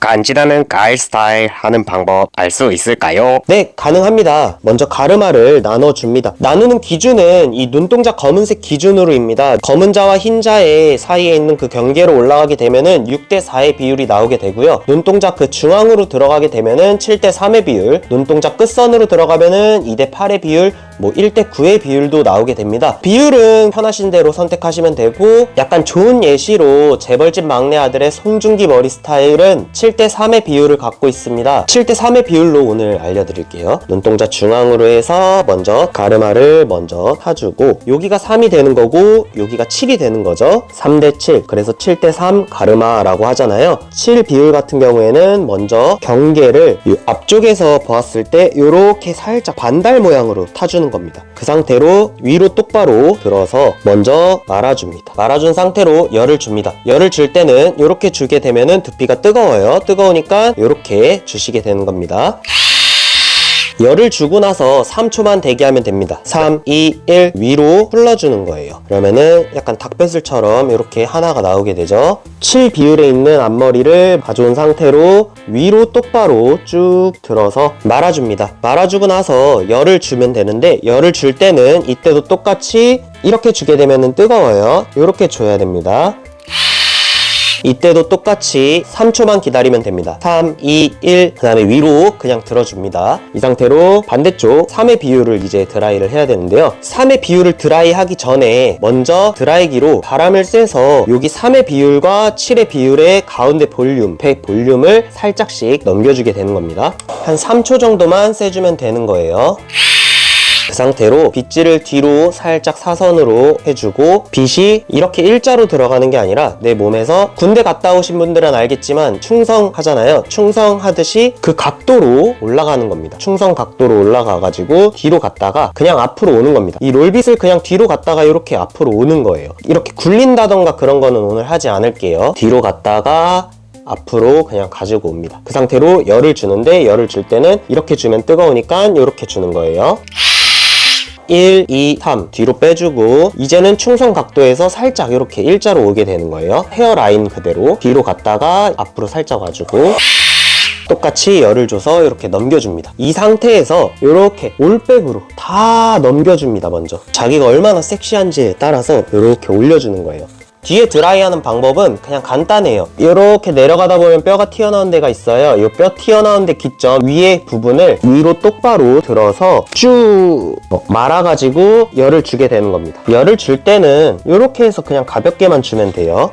간지나는 가일 스타일 하는 방법 알 수 있을까요? 네, 가능합니다. 먼저 가르마를 나눠줍니다. 나누는 기준은 이 눈동자 검은색 기준으로입니다. 검은 자와 흰 자의 사이에 있는 그 경계로 올라가게 되면은 6대4의 비율이 나오게 되고요. 눈동자 그 중앙으로 들어가게 되면은 7대3의 비율, 눈동자 끝선으로 들어가면은 2대8의 비율, 1대9의 비율도 나오게 됩니다. 비율은 편하신 대로 선택하시면 되고, 약간 좋은 예시로 재벌집 막내 아들의 송중기 머리 스타일은 7대3의 비율을 갖고 있습니다. 7대3의 비율로 오늘 알려드릴게요. 눈동자 중앙으로 해서 먼저 가르마를 먼저 타주고, 여기가 3이 되는 거고 여기가 7이 되는 거죠. 3대7, 그래서 7대3 가르마라고 하잖아요. 7 비율 같은 경우에는 먼저 경계를 이 앞쪽에서 보았을 때 이렇게 살짝 반달 모양으로 타주는 겁니다. 그 상태로 위로 똑바로 들어서 먼저 말아줍니다. 말아준 상태로 열을 줍니다. 열을 줄 때는 이렇게 주게 되면은 두피가 뜨거워요. 뜨거우니까 이렇게 주시게 되는 겁니다. 열을 주고 나서 3초만 대기하면 됩니다. 3, 2, 1 위로 흘러주는 거예요. 그러면은 약간 닭배슬처럼 이렇게 하나가 나오게 되죠. 7 비율에 있는 앞머리를 가져온 상태로 위로 똑바로 쭉 들어서 말아줍니다. 말아주고 나서 열을 주면 되는데, 열을 줄 때는 이때도 똑같이 이렇게 주게 되면은 뜨거워요. 이렇게 줘야 됩니다. 이때도 똑같이 3초만 기다리면 됩니다. 3, 2, 1 그 다음에 위로 그냥 들어줍니다. 이 상태로 반대쪽 3의 비율을 이제 드라이를 해야 되는데요. 3의 비율을 드라이 하기 전에 먼저 드라이기로 바람을 쐬서 여기 3의 비율과 7의 비율의 가운데 볼륨, 백 볼륨을 살짝씩 넘겨주게 되는 겁니다. 한 3초 정도만 쐬주면 되는 거예요. 그 상태로 빗질을 뒤로 살짝 사선으로 해주고, 빗이 이렇게 일자로 들어가는 게 아니라 내 몸에서 군대 갔다 오신 분들은 알겠지만 충성하잖아요. 충성하듯이 그 각도로 올라가는 겁니다. 충성 각도로 올라가가지고 뒤로 갔다가 그냥 앞으로 오는 겁니다. 이 롤빗을 그냥 뒤로 갔다가 이렇게 앞으로 오는 거예요. 이렇게 굴린다던가 그런 거는 오늘 하지 않을게요. 뒤로 갔다가 앞으로 그냥 가지고 옵니다. 그 상태로 열을 주는데, 열을 줄 때는 이렇게 주면 뜨거우니까 이렇게 주는 거예요. 1, 2, 3 뒤로 빼주고, 이제는 충성 각도에서 살짝 이렇게 일자로 오게 되는 거예요. 헤어라인 그대로 뒤로 갔다가 앞으로 살짝 와주고, 똑같이 열을 줘서 이렇게 넘겨줍니다. 이 상태에서 이렇게 올백으로 다 넘겨줍니다. 먼저 자기가 얼마나 섹시한지에 따라서 이렇게 올려주는 거예요. 뒤에 드라이하는 방법은 그냥 간단해요. 이렇게 내려가다 보면 뼈가 튀어나온 데가 있어요. 이 뼈 튀어나온 데 기점 위에 부분을 위로 똑바로 들어서 쭉 말아가지고 열을 주게 되는 겁니다. 열을 줄 때는 이렇게 해서 그냥 가볍게만 주면 돼요.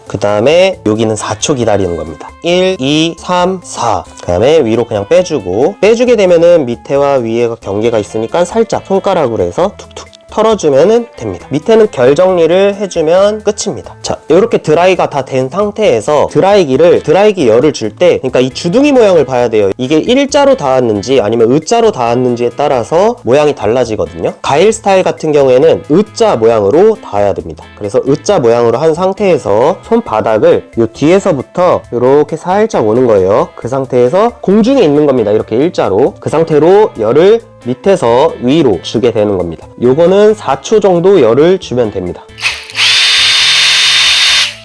그 다음에 여기는 4초 기다리는 겁니다. 1, 2, 3, 4 그 다음에 위로 그냥 빼주고, 빼주게 되면은 밑에와 위에가 경계가 있으니까 살짝 손가락으로 해서 툭툭 털어주면 됩니다. 밑에는 결 정리를 해주면 끝입니다. 자, 이렇게 드라이가 다 된 상태에서 드라이기 열을 줄 때, 그러니까 이 주둥이 모양을 봐야 돼요. 이게 일자로 닿았는지 아니면 U자로 닿았는지에 따라서 모양이 달라지거든요. 가일 스타일 같은 경우에는 U자 모양으로 닿아야 됩니다. 그래서 U자 모양으로 한 상태에서 손바닥을 이 뒤에서부터 이렇게 살짝 오는 거예요. 그 상태에서 공중에 있는 겁니다. 이렇게 일자로. 그 상태로 열을 밑에서 위로 주게 되는 겁니다. 요거는 4초 정도 열을 주면 됩니다.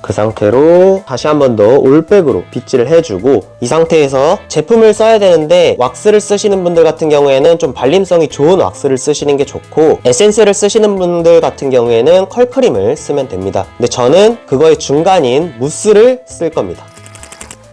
그 상태로 다시 한 번 더 올백으로 빗질을 해주고, 이 상태에서 제품을 써야 되는데 왁스를 쓰시는 분들 같은 경우에는 좀 발림성이 좋은 왁스를 쓰시는 게 좋고, 에센스를 쓰시는 분들 같은 경우에는 컬크림을 쓰면 됩니다. 근데 저는 그거의 중간인 무스를 쓸 겁니다.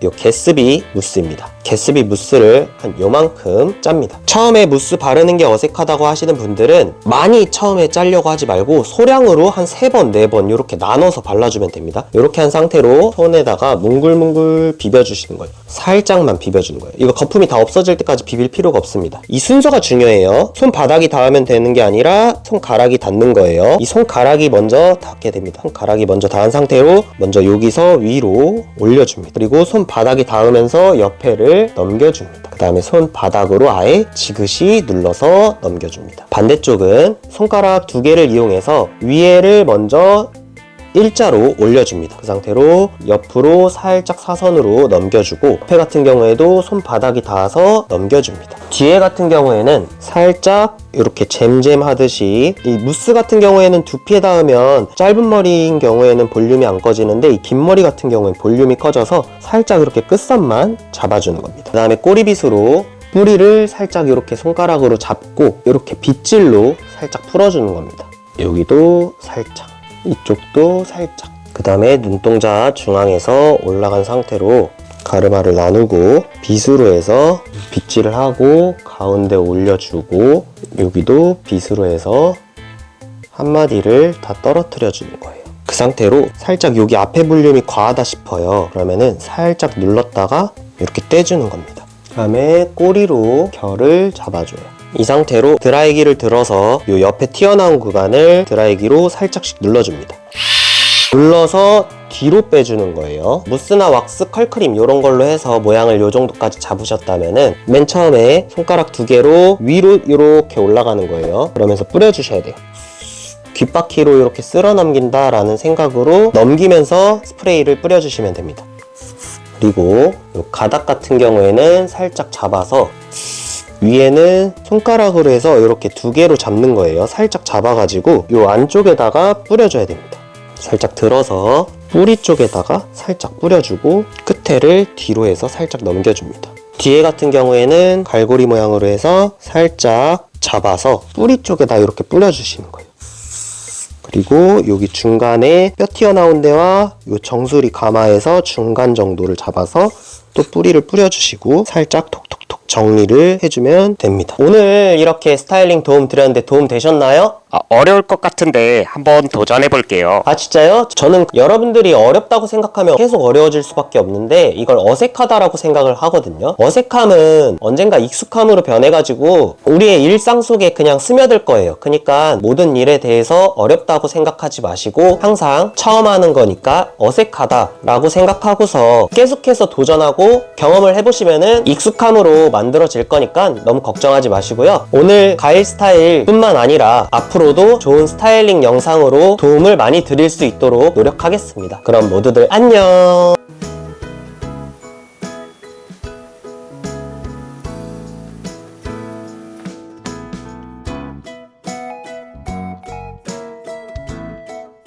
요 개스비 무스입니다. 개스비 무스를 한 요만큼 짭니다. 처음에 무스 바르는 게 어색하다고 하시는 분들은 많이 처음에 짜려고 하지 말고 소량으로 한 3번, 4번 이렇게 나눠서 발라주면 됩니다. 이렇게 한 상태로 손에다가 뭉글뭉글 비벼주시는 거예요. 살짝만 비벼주는 거예요. 이거 거품이 다 없어질 때까지 비빌 필요가 없습니다. 이 순서가 중요해요. 손바닥이 닿으면 되는 게 아니라 손가락이 닿는 거예요. 이 손가락이 먼저 닿게 됩니다. 손가락이 먼저 닿은 상태로 먼저 여기서 위로 올려줍니다. 그리고 손바닥이 닿으면서 옆에를 넘겨줍니다. 그 다음에 손바닥으로 아예 지그시 눌러서 넘겨줍니다. 반대쪽은 손가락 2개를 이용해서 위에를 먼저 일자로 올려줍니다. 그 상태로 옆으로 살짝 사선으로 넘겨주고 옆에 같은 경우에도 손바닥이 닿아서 넘겨줍니다. 뒤에 같은 경우에는 살짝 이렇게 잼잼 하듯이 이 무스 같은 경우에는 두피에 닿으면 짧은 머리인 경우에는 볼륨이 안 꺼지는데 이 긴 머리 같은 경우에는 볼륨이 커져서 살짝 이렇게 끝선만 잡아주는 겁니다. 그 다음에 꼬리빗으로 뿌리를 살짝 이렇게 손가락으로 잡고 이렇게 빗질로 살짝 풀어주는 겁니다. 여기도 살짝, 이쪽도 살짝. 그 다음에 눈동자 중앙에서 올라간 상태로 가르마를 나누고 빗으로 해서 빗질을 하고 가운데 올려주고 여기도 빗으로 해서 한 마디를 다 떨어뜨려 주는 거예요. 그 상태로 살짝 여기 앞에 볼륨이 과하다 싶어요. 그러면은 살짝 눌렀다가 이렇게 떼주는 겁니다. 그 다음에 꼬리로 결을 잡아줘요. 이 상태로 드라이기를 들어서 이 옆에 튀어나온 구간을 드라이기로 살짝씩 눌러줍니다. 눌러서 뒤로 빼주는 거예요. 무스나 왁스, 컬크림 이런 걸로 해서 모양을 이 정도까지 잡으셨다면은 맨 처음에 손가락 2개로 위로 이렇게 올라가는 거예요. 그러면서 뿌려주셔야 돼요. 귓바퀴로 이렇게 쓸어 넘긴다 라는 생각으로 넘기면서 스프레이를 뿌려주시면 됩니다. 그리고 이 가닥 같은 경우에는 살짝 잡아서 위에는 손가락으로 해서 이렇게 2개로 잡는 거예요. 살짝 잡아가지고 이 안쪽에다가 뿌려줘야 됩니다. 살짝 들어서 뿌리 쪽에다가 살짝 뿌려주고 끝에를 뒤로 해서 살짝 넘겨줍니다. 뒤에 같은 경우에는 갈고리 모양으로 해서 살짝 잡아서 뿌리 쪽에다 이렇게 뿌려주시는 거예요. 그리고 여기 중간에 뼈 튀어나온 데와 요 정수리 가마에서 중간 정도를 잡아서 또 뿌리를 뿌려주시고 살짝 톡톡톡 정리를 해주면 됩니다. 오늘 이렇게 스타일링 도움 드렸는데 도움 되셨나요? 어려울 것 같은데 한번 도전해 볼게요. 아 진짜요? 저는 여러분들이 어렵다고 생각하면 계속 어려워질 수밖에 없는데 이걸 어색하다라고 생각을 하거든요. 어색함은 언젠가 익숙함으로 변해가지고 우리의 일상 속에 그냥 스며들 거예요. 그러니까 모든 일에 대해서 어렵다고 생각하지 마시고 항상 처음 하는 거니까 어색하다라고 생각하고서 계속해서 도전하고 경험을 해보시면은 익숙함으로 만들어질 거니까 너무 걱정하지 마시고요. 오늘 가일 스타일 뿐만 아니라 앞으로도 좋은 스타일링 영상으로 도움을 많이 드릴 수 있도록 노력하겠습니다. 그럼 모두들 안녕!